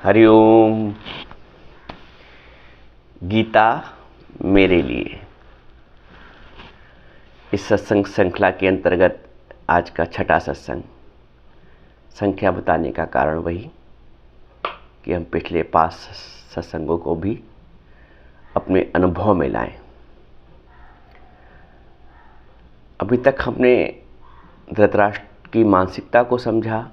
हरिओम। गीता मेरे लिए इस सत्संग श्रृंखला के अंतर्गत आज का छठा सत्संग। संख्या बताने का कारण वही कि हम पिछले 5 सत्संगों को भी अपने अनुभव में लाएं। अभी तक हमने धृतराष्ट्र की मानसिकता को समझा,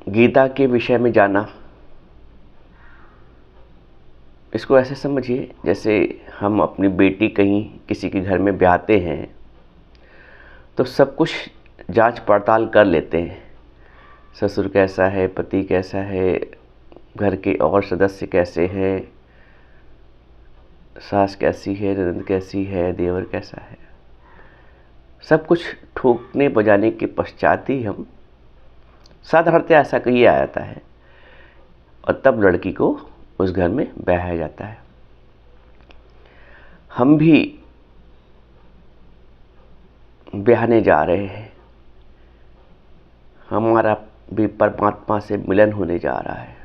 गीता के विषय में जाना। इसको ऐसे समझिए जैसे हम अपनी बेटी कहीं किसी के घर में ब्याहते हैं तो सब कुछ जांच पड़ताल कर लेते हैं। ससुर कैसा है, पति कैसा है, घर के और सदस्य कैसे हैं, सास कैसी है, ननद कैसी है, देवर कैसा है। सब कुछ ठोकने बजाने के पश्चात ही हम साधारणतः ऐसा किया जाता है और तब लड़की को उस घर में ब्याहा जाता है। हम भी ब्याहने जा रहे हैं, हमारा भी परमात्मा से मिलन होने जा रहा है,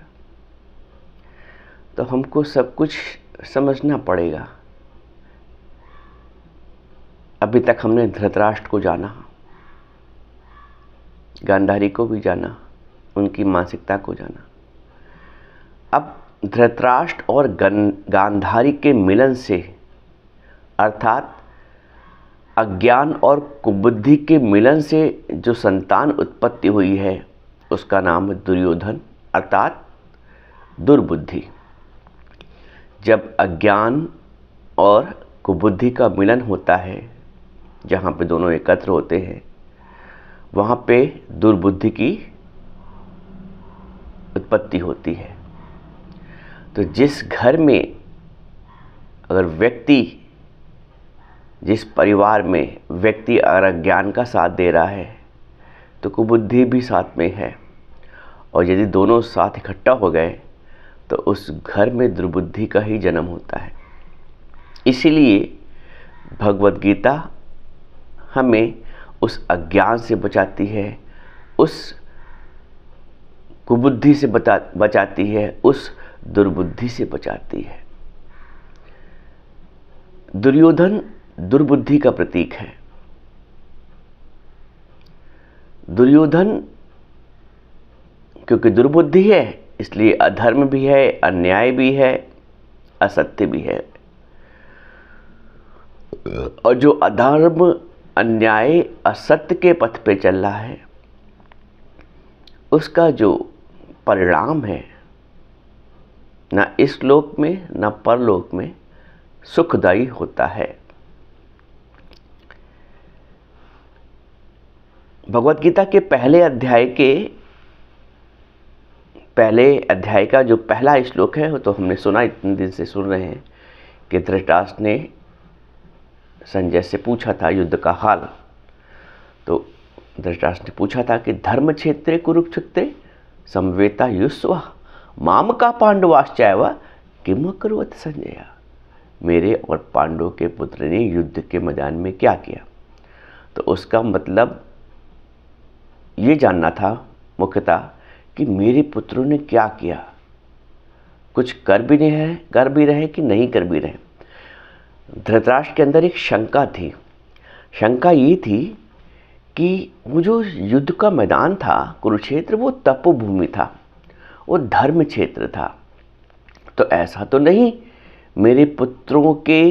तो हमको सब कुछ समझना पड़ेगा। अभी तक हमने धृतराष्ट्र को जाना, गांधारी को भी जाना, उनकी मानसिकता को जाना। अब धृतराष्ट्र और गांधारी के मिलन से अर्थात अज्ञान और कुबुद्धि के मिलन से जो संतान उत्पत्ति हुई है उसका नाम है दुर्योधन अर्थात दुर्बुद्धि। जब अज्ञान और कुबुद्धि का मिलन होता है, जहाँ पे दोनों एकत्र होते हैं, वहाँ पे दुर्बुद्धि की उत्पत्ति होती है। तो जिस घर में अगर व्यक्ति, जिस परिवार में व्यक्ति अगर अज्ञान का साथ दे रहा है तो कुबुद्धि भी साथ में है, और यदि दोनों साथ इकट्ठा हो गए तो उस घर में दुर्बुद्धि का ही जन्म होता है। इसीलिए भगवत गीता हमें उस अज्ञान से बचाती है, उस कुबुद्धि से बचाती है, उस दुर्बुद्धि से बचाती है। दुर्योधन दुर्बुद्धि का प्रतीक है। दुर्योधन क्योंकि दुर्बुद्धि है इसलिए अधर्म भी है, अन्याय भी है, असत्य भी है। और जो अधर्म, अन्याय, असत्य के पथ पे चल रहा है उसका जो परिणाम है ना इस लोक में ना परलोक में सुखदायी होता है। भगवत गीता के पहले अध्याय का जो पहला श्लोक है वो तो हमने सुना, इतने दिन से सुन रहे हैं कि धृतराष्ट्र ने संजय से पूछा था युद्ध का हाल। तो धृतराष्ट्र ने पूछा था कि धर्म क्षेत्रे कुरुक्षेत्रे समवेता युष्व माम का पांडवाश्चैव किम अकुर्वत संजय। मेरे और पांडव के पुत्र ने युद्ध के मैदान में क्या किया। तो उसका मतलब ये जानना था मुख्यतः कि मेरे पुत्रों ने क्या किया, कुछ कर भी रहे कि नहीं कर भी रहे। धृतराष्ट्र के अंदर एक शंका थी। शंका ये थी कि वो जो युद्ध का मैदान था कुरुक्षेत्र, वो तपोभूमि था, वो धर्म क्षेत्र था। तो ऐसा तो नहीं मेरे पुत्रों के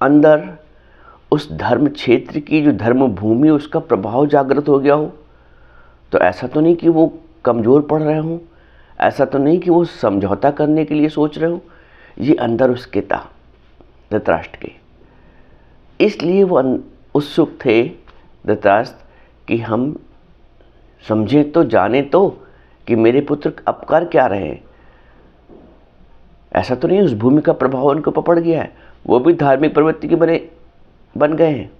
अंदर उस धर्म क्षेत्र की जो धर्म भूमि उसका प्रभाव जागृत हो गया हो। तो ऐसा तो नहीं कि वो कमज़ोर पड़ रहे हों, ऐसा तो नहीं कि वो समझौता करने के लिए सोच रहे हो। ये अंदर उसके था धृतराष्ट्र के। इसलिए वो उत्सुक थे धृतराष्ट्र कि हम समझें तो, जाने तो कि मेरे पुत्र अब कर क्या रहे हैं। ऐसा तो नहीं उस भूमि का प्रभाव उनको पड़ गया है, वो भी धार्मिक प्रवृत्ति के बन गए हैं।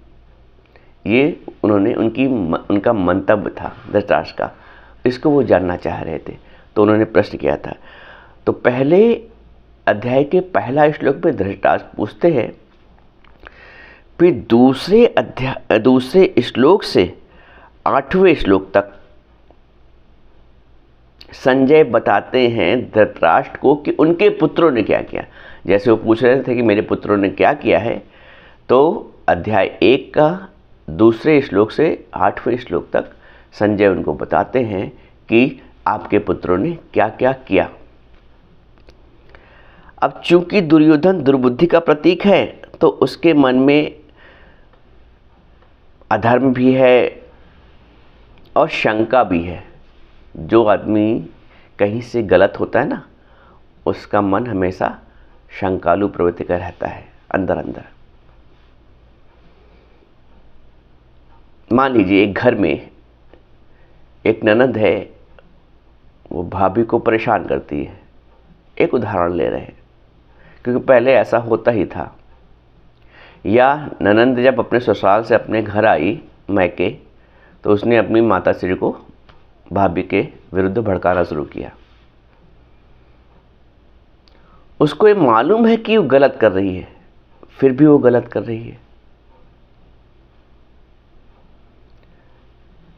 ये उनका मंतव्य था धृतराष्ट्र का, इसको वो जानना चाह रहे थे। तो उन्होंने प्रश्न किया था। तो पहले अध्याय के पहला श्लोक में धृतराष्ट्र पूछते हैं, फिर दूसरे श्लोक से 8वें श्लोक तक संजय बताते हैं धृतराष्ट्र को कि उनके पुत्रों ने क्या किया। जैसे वो पूछ रहे थे कि मेरे पुत्रों ने क्या किया है, तो अध्याय 1 का 2 श्लोक से 8वें श्लोक तक संजय उनको बताते हैं कि आपके पुत्रों ने क्या क्या किया। अब चूंकि दुर्योधन दुर्बुद्धि का प्रतीक है, तो उसके मन में अधर्म भी है और शंका भी है। जो आदमी कहीं से गलत होता है ना, उसका मन हमेशा शंकालु प्रवृत्ति का रहता है अंदर अंदर। मान लीजिए एक घर में एक ननद है, वो भाभी को परेशान करती है। एक उदाहरण ले रहे हैं, क्योंकि पहले ऐसा होता ही था। या ननंद जब अपने ससुराल से अपने घर आई मैके, तो उसने अपनी माताश्री को भाभी के विरुद्ध भड़काना शुरू किया। उसको ये मालूम है कि वो गलत कर रही है, फिर भी वो गलत कर रही है।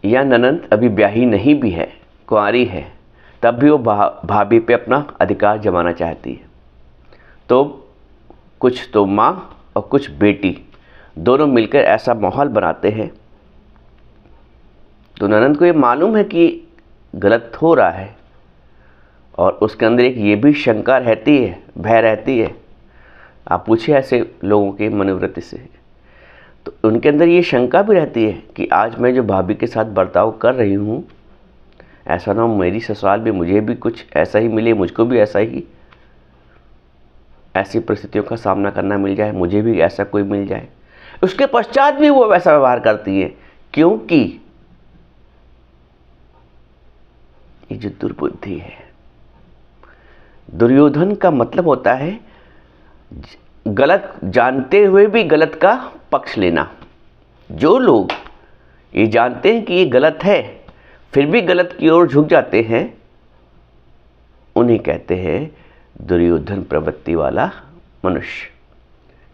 या ननंद अभी ब्याही नहीं भी है, कुंवारी है, तब भी वो भाभी पे अपना अधिकार जमाना चाहती है। तो कुछ तो माँ और कुछ बेटी दोनों मिलकर ऐसा माहौल बनाते हैं। तो ननंद को ये मालूम है कि गलत हो रहा है, और उसके अंदर एक ये भी शंका रहती है, भय रहती है। आप पूछिए ऐसे लोगों की मनोवृत्ति से, तो उनके अंदर ये शंका भी रहती है कि आज मैं जो भाभी के साथ बर्ताव कर रही हूँ, ऐसा ना हो मेरी ससुराल में मुझे भी कुछ ऐसा ही मिले, मुझको भी ऐसी परिस्थितियों का सामना करना मिल जाए, मुझे भी ऐसा कोई मिल जाए। उसके पश्चात भी वो वैसा व्यवहार करती है, क्योंकि ये जो दुर्बुद्धि है, दुर्योधन का मतलब होता है गलत जानते हुए भी गलत का पक्ष लेना। जो लोग ये जानते हैं कि ये गलत है, फिर भी गलत की ओर झुक जाते हैं, उन्हें कहते हैं दुर्योधन प्रवृत्ति वाला मनुष्य।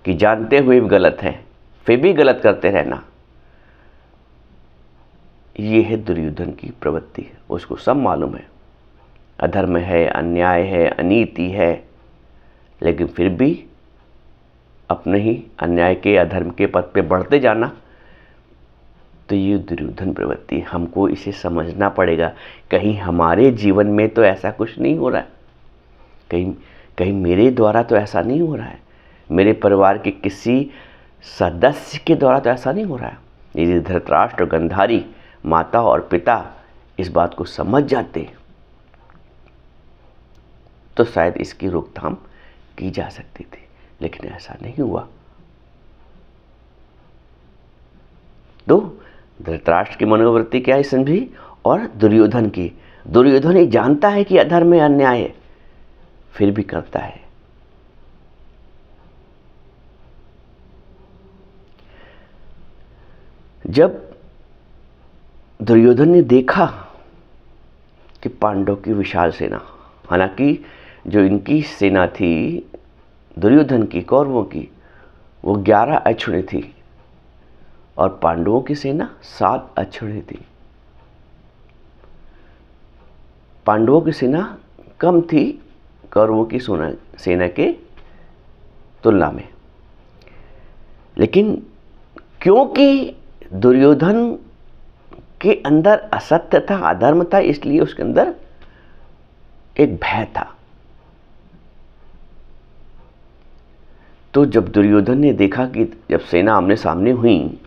कि जानते हुए भी गलत है, फिर भी गलत करते रहना, ये है दुर्योधन की प्रवृत्ति। उसको सब मालूम है अधर्म है, अन्याय है, अनीति है, लेकिन फिर भी अपने ही अन्याय के, अधर्म के पथ पे बढ़ते जाना। तो ये दुर्योधन प्रवृत्ति, हमको इसे समझना पड़ेगा। कहीं हमारे जीवन में तो ऐसा कुछ नहीं हो रहा है, कहीं मेरे द्वारा तो ऐसा नहीं हो रहा है, मेरे परिवार के किसी सदस्य के द्वारा तो ऐसा नहीं हो रहा है। यदि धृतराष्ट्र, गांधारी, माता और पिता इस बात को समझ जाते तो शायद इसकी रोकथाम की जा सकती थी, लेकिन ऐसा नहीं हुआ। तो धृतराष्ट्र की मनोवृत्ति क्या है समझी, और दुर्योधन की। दुर्योधन ये जानता है कि अधर्म है, अन्याय है, फिर भी करता है। जब दुर्योधन ने देखा कि पांडव की विशाल सेना, हालांकि जो इनकी सेना थी दुर्योधन की, कौरवों की, वो 11 अक्षौहिणी थी, और पांडवों की सेना 7 अक्षौहिणी थी। पांडवों की सेना कम थी कौरवों की सेना के तुलना में, लेकिन क्योंकि दुर्योधन के अंदर असत्य था, अधर्म था, इसलिए उसके अंदर एक भय था। तो जब दुर्योधन ने देखा कि जब सेना आमने सामने हुई,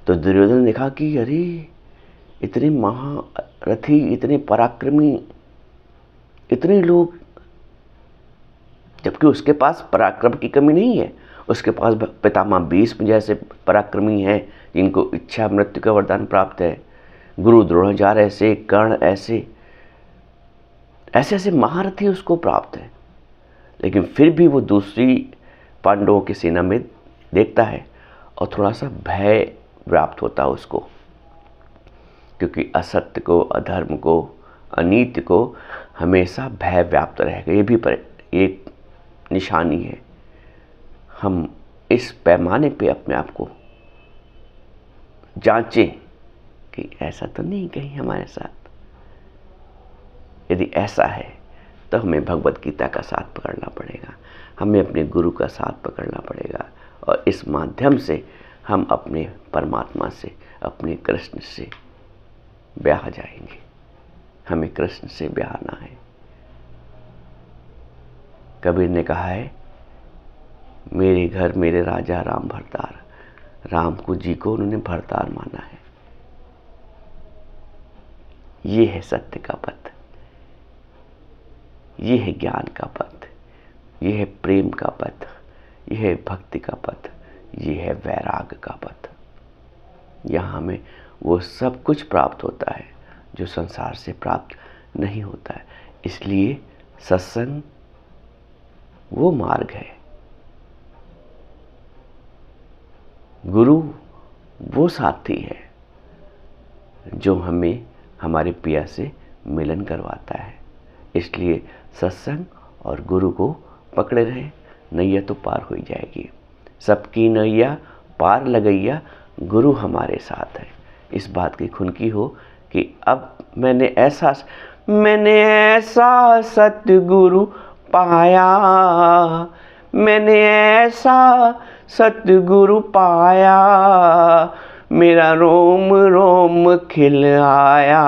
तो दुर्योधन ने देखा कि अरे इतने महारथी, इतने पराक्रमी, इतने लोग, जबकि उसके पास पराक्रम की कमी नहीं है। उसके पास पितामह भीष्म जैसे पराक्रमी हैं जिनको इच्छा मृत्यु का वरदान प्राप्त है, गुरु द्रोणाचार्य ऐसे, कर्ण ऐसे ऐसे महारथी उसको प्राप्त है। लेकिन फिर भी वो दूसरी पांडवों की सेना में देखता है और थोड़ा सा भय प्राप्त होता है उसको, क्योंकि असत्य को, अधर्म को, अनीति को हमेशा भय व्याप्त रहेगा। ये भी एक निशानी है। हम इस पैमाने पे अपने आप को जांचें कि ऐसा तो नहीं कहीं हमारे साथ। यदि ऐसा है तो हमें भगवत गीता का साथ पकड़ना पड़ेगा, हमें अपने गुरु का साथ पकड़ना पड़ेगा, और इस माध्यम से हम अपने परमात्मा से, अपने कृष्ण से ब्याह जाएंगे। हमें कृष्ण से ब्याहना है। कबीर ने कहा है, मेरे घर मेरे राजा राम भरतार। राम को जी को उन्होंने भरतार माना है। ये है सत्य का पथ, ये है ज्ञान का पथ, ये है प्रेम का पथ, ये है भक्ति का पथ, ये है वैराग्य का पथ। यहाँ हमें वो सब कुछ प्राप्त होता है जो संसार से प्राप्त नहीं होता है। इसलिए सत्संग वो मार्ग है, गुरु वो साथी है जो हमें हमारे पिया से मिलन करवाता है। इसलिए सत्संग और गुरु को पकड़े रहे, नैया तो पार हो जाएगी। सबकी नैया पार लगैया, गुरु हमारे साथ है। इस बात की खुनकी हो कि अब मैंने ऐसा सतगुरु पाया, मैंने ऐसा सतगुरु पाया, मेरा रोम रोम खिल आया,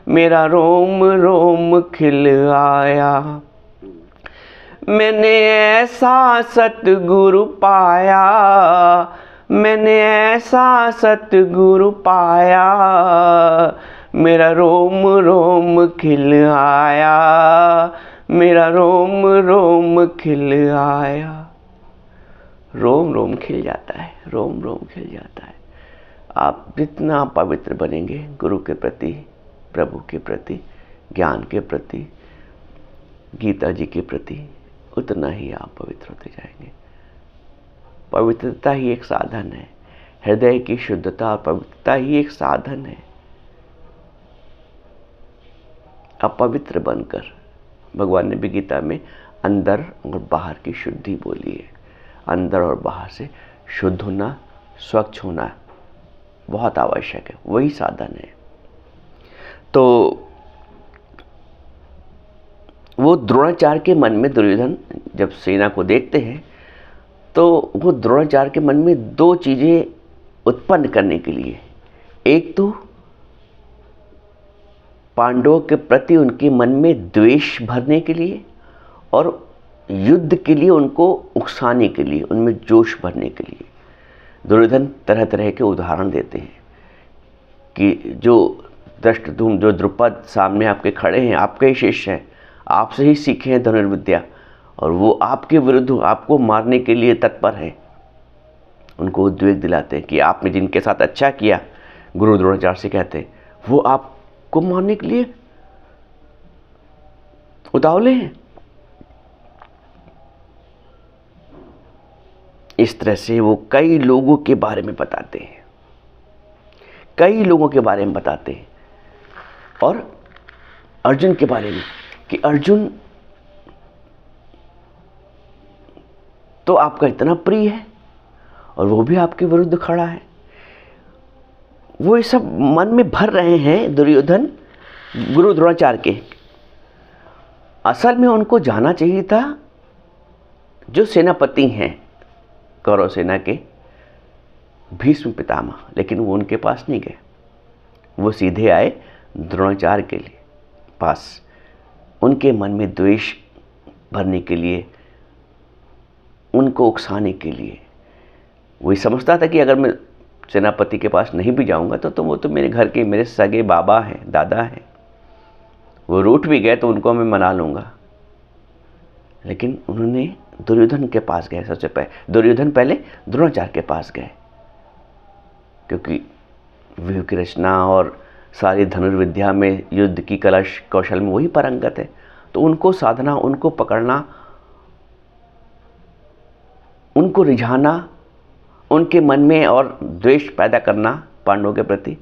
मेरा रोम रोम खिल आया। मैंने ऐसा सतगुरु पाया, मैंने ऐसा सतगुरु पाया, मेरा रोम रोम खिल आया, मेरा रोम रोम खिल आया। रोम रोम खिल जाता है, रोम रोम खिल जाता है। आप जितना पवित्र बनेंगे गुरु के प्रति, प्रभु के प्रति, ज्ञान के प्रति, गीता जी के प्रति, उतना ही आप पवित्र होते जाएंगे। पवित्रता ही एक साधन है, हृदय की शुद्धता और पवित्रता ही एक साधन है। अपवित्र बनकर, भगवान ने भी गीता में अंदर और बाहर की शुद्धि बोली है। अंदर और बाहर से शुद्ध होना, स्वच्छ होना बहुत आवश्यक है, वही साधन है। तो वो द्रोणाचार्य के मन में, दुर्योधन जब सेना को देखते हैं तो वो द्रोणाचार्य के मन में दो चीज़ें उत्पन्न करने के लिए, एक तो पांडवों के प्रति उनके मन में द्वेष भरने के लिए, और युद्ध के लिए उनको उकसाने के लिए, उनमें जोश भरने के लिए। दुर्योधन तरह तरह के उदाहरण देते हैं कि जो धृष्टद्युम्न, जो द्रुपद सामने आपके खड़े हैं, आपके ही शिष्य हैं, आपसे ही सीखे हैं धनुर्विद्या, और वो आपके विरुद्ध आपको मारने के लिए तत्पर हैं। उनको उद्वेग दिलाते हैं कि आपने जिनके साथ अच्छा किया, गुरु द्रोणाचार्य से कहते हैं, वो आपको मारने के लिए उतावले हैं। इस तरह से वो कई लोगों के बारे में बताते हैं, कई लोगों के बारे में बताते हैं। और अर्जुन के बारे में कि अर्जुन तो आपका इतना प्रिय है और वो भी आपके विरुद्ध खड़ा है। वो ये सब मन में भर रहे हैं दुर्योधन गुरु द्रोणाचार्य के। असल में उनको जाना चाहिए था जो सेनापति हैं कौरव सेना के, भीष्म पितामह, लेकिन वो उनके पास नहीं गए। वो सीधे आए द्रोणाचार्य के लिए पास, उनके मन में द्वेष भरने के लिए, उनको उकसाने के लिए। वही समझता था कि अगर मैं सेनापति के पास नहीं भी जाऊंगा तो वो तो मेरे घर के, मेरे सगे बाबा हैं, दादा हैं, वो रूठ भी गए तो उनको मैं मना लूँगा। लेकिन उन्होंने दुर्योधन के पास गए सबसे पहले। दुर्योधन पहले द्रोणाचार्य के पास गए, क्योंकि व्यूह की रचना और सारी धनुर्विद्या में, युद्ध की कला कौशल में वही पारंगत है। तो उनको साधना, उनको पकड़ना, उनको रिझाना, उनके मन में और द्वेष पैदा करना पांडवों के प्रति,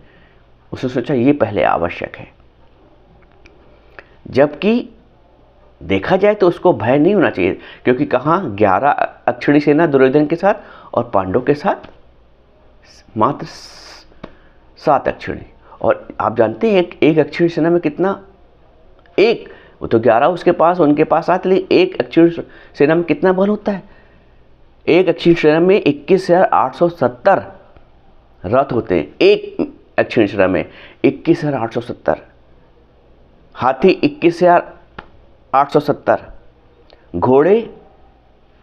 उसने सोचा ये पहले आवश्यक है। जबकि देखा जाए तो उसको भय नहीं होना चाहिए, क्योंकि कहाँ 11 अक्षणी सेना दुर्योधन के साथ और पांडवों के साथ मात्र 7 अक्षिणी। और आप जानते हैं एक अक्षिणी सेना में कितना, एक, वो तो 11 उसके पास, उनके पास 7, लेकिन एक अक्षिणी सेना में कितना बल होता है? एक अक्षिणी सेना में 21,870 रथ होते हैं। एक अक्षिणी सेना में 21,870, हाथी 21,870, घोड़े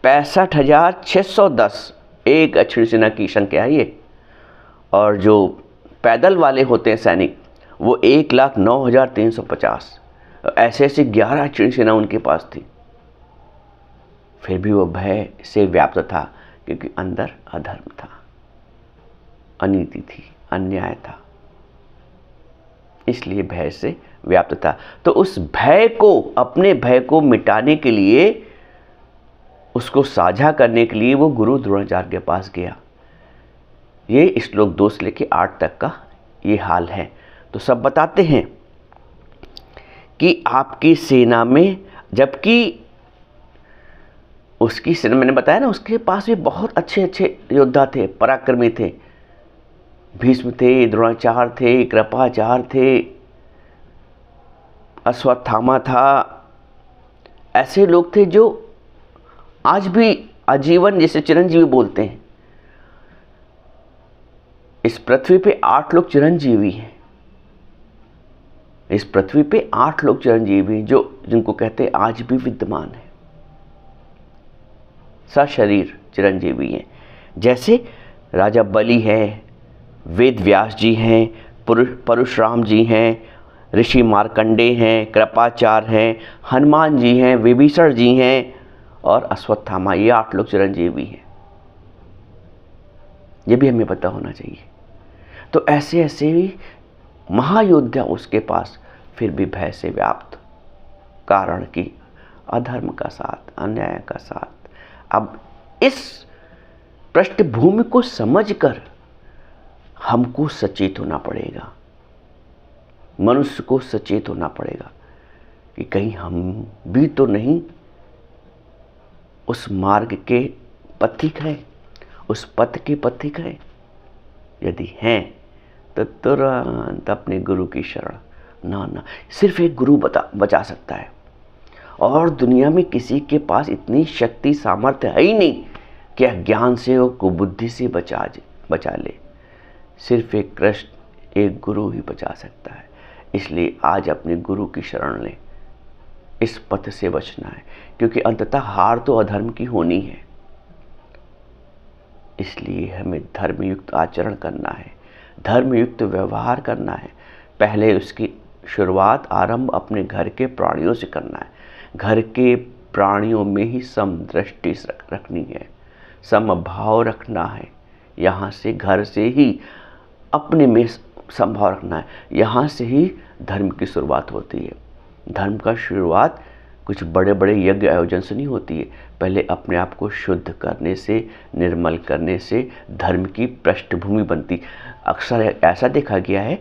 65,610, एक अक्षिणी सेना की संख्या है ये। और जो पैदल वाले होते हैं सैनिक, वो 1,09,350। ऐसे ऐसे 11 अक्षिणी सेना उनके पास थी। फिर भी वो भय से व्याप्त था, क्योंकि अंदर अधर्म था, अनीति थी, अन्याय था, इसलिए भय से व्याप्त था। तो उस भय को, अपने भय को मिटाने के लिए, उसको साझा करने के लिए वो गुरु द्रोणाचार्य के पास गया। ये श्लोक 2 से लेकर 8 तक का ये हाल है। तो सब बताते हैं कि आपकी सेना में, जबकि उसकी सेना, मैंने बताया ना, उसके पास भी बहुत अच्छे अच्छे योद्धा थे, पराक्रमी थे। भीष्म थे, द्रोणाचार्य थे, कृपाचार्य थे, अश्वत्थामा था। ऐसे लोग थे जो आज भी आजीवन, जैसे चिरंजीवी बोलते हैं, इस पृथ्वी पे 8 लोग चिरंजीवी हैं। इस पृथ्वी पे 8 लोग चिरंजीवी, जो जिनको कहते हैं आज भी विद्यमान है, सशरीर चिरंजीवी हैं। जैसे राजा बलि है, वेद व्यास जी हैं, परशुराम जी हैं, ऋषि मार्कंडे हैं, कृपाचार्य हैं, हनुमान जी हैं, विभीषण जी हैं और अश्वत्थामा। ये 8 लोग चिरंजीवी हैं। ये भी हमें पता होना चाहिए। तो ऐसे ऐसे भी महायोद्धा उसके पास, फिर भी भय से व्याप्त, कारण कि अधर्म का साथ, अन्याय का साथ। अब इस पृष्ठभूमि को समझकर हमको सचेत होना पड़ेगा, मनुष्य को सचेत होना पड़ेगा कि कहीं हम भी तो नहीं उस मार्ग के पथिक हैं, उस पथ के पथिक हैं। यदि हैं तो तुरंत अपने गुरु की शरण। ना, सिर्फ एक गुरु बचा सकता है, और दुनिया में किसी के पास इतनी शक्ति सामर्थ्य है ही नहीं कि अज्ञान से और कुबुद्धि से बचा ले। सिर्फ एक कृष्ण, एक गुरु ही बचा सकता है। इसलिए आज अपने गुरु की शरण लें, इस पथ से बचना है, क्योंकि अंततः हार तो अधर्म की होनी है। इसलिए हमें धर्मयुक्त आचरण करना है, धर्मयुक्त व्यवहार करना है। पहले उसकी शुरुआत, आरंभ अपने घर के प्राणियों से करना है। घर के प्राणियों में ही समदृष्टि रखनी है, समभाव रखना है। यहाँ से, घर से ही अपने में समभाव रखना है। यहाँ से ही धर्म की शुरुआत होती है। धर्म का शुरुआत कुछ बड़े बड़े यज्ञ आयोजन से नहीं होती है। पहले अपने आप को शुद्ध करने से, निर्मल करने से धर्म की पृष्ठभूमि बनती। अक्सर ऐसा देखा गया है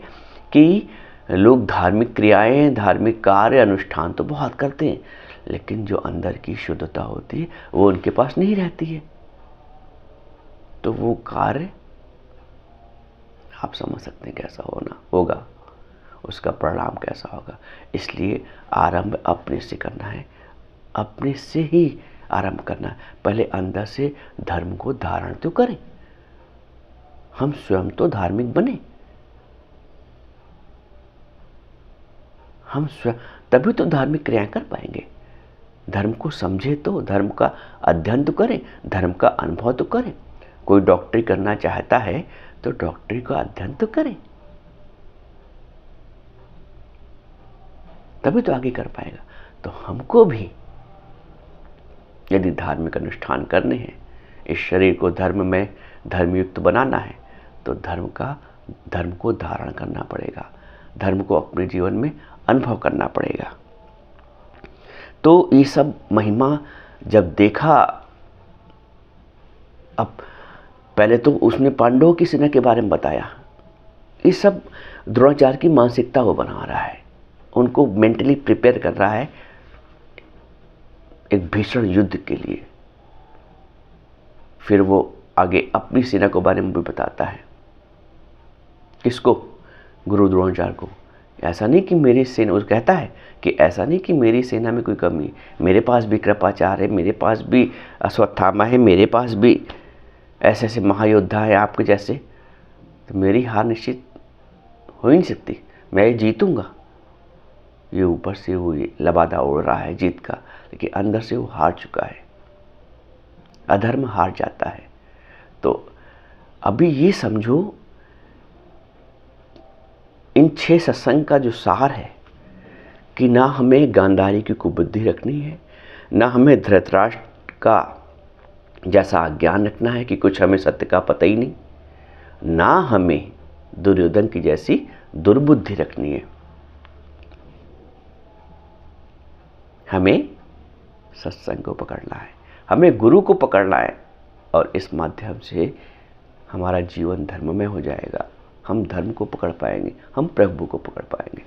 कि लोग धार्मिक क्रियाएं, धार्मिक कार्य, अनुष्ठान तो बहुत करते हैं, लेकिन जो अंदर की शुद्धता होती है वो उनके पास नहीं रहती है। तो वो कार्य आप समझ सकते हैं कैसा होगा, उसका परिणाम कैसा होगा। इसलिए आरंभ अपने से करना है, अपने से ही आरंभ करना है। पहले अंदर से धर्म को धारण तो करें, हम स्वयं तो धार्मिक बने, हम स्वयं, तभी तो धार्मिक क्रियाएं कर पाएंगे। धर्म को समझे तो, धर्म का अध्ययन तो करें, धर्म का अनुभव तो करें। कोई डॉक्टरी करना चाहता है तो डॉक्टरी का अध्ययन तो करें, तभी तो आगे कर पाएगा। तो हमको भी यदि धार्मिक अनुष्ठान करने हैं, इस शरीर को धर्म में धर्मयुक्त बनाना है, तो धर्म को धारण करना पड़ेगा, धर्म को अपने जीवन में अनुभव करना पड़ेगा। तो ये सब महिमा जब देखा, अब पहले तो उसने पांडवों की सेना के बारे में बताया। ये सब द्रोणाचार्य की मानसिकता को बना रहा है, उनको मेंटली प्रिपेयर कर रहा है एक भीषण युद्ध के लिए। फिर वो आगे अपनी सेना के बारे में भी बताता है। किसको? गुरु द्रोणाचार्य को, ऐसा नहीं कि मेरी सेना, उस कहता है कि ऐसा नहीं कि मेरी सेना में कोई कमी है, मेरे पास भी कृपाचार्य है, मेरे पास भी अश्वत्थामा है, मेरे पास भी ऐसे ऐसे महायोद्धा है आपके जैसे, तो मेरी हार निश्चित हो ही नहीं सकती, मैं ये जीतूंगा। ये ऊपर से वो लबादा उड़ रहा है जीत का, लेकिन अंदर से वो हार चुका है, अधर्म हार जाता है। तो अभी ये समझो, इन 6 सत्संग का जो सार है कि ना हमें गांधारी की कुबुद्धि रखनी है, ना हमें धृतराष्ट्र का जैसा ज्ञान रखना है कि कुछ हमें सत्य का पता ही नहीं, ना हमें दुर्योधन की जैसी दुर्बुद्धि रखनी है। हमें सत्संग को पकड़ना है, हमें गुरु को पकड़ना है, और इस माध्यम से हमारा जीवन धर्ममय हो जाएगा। हम धर्म को पकड़ पाएंगे, हम प्रभु को पकड़ पाएंगे।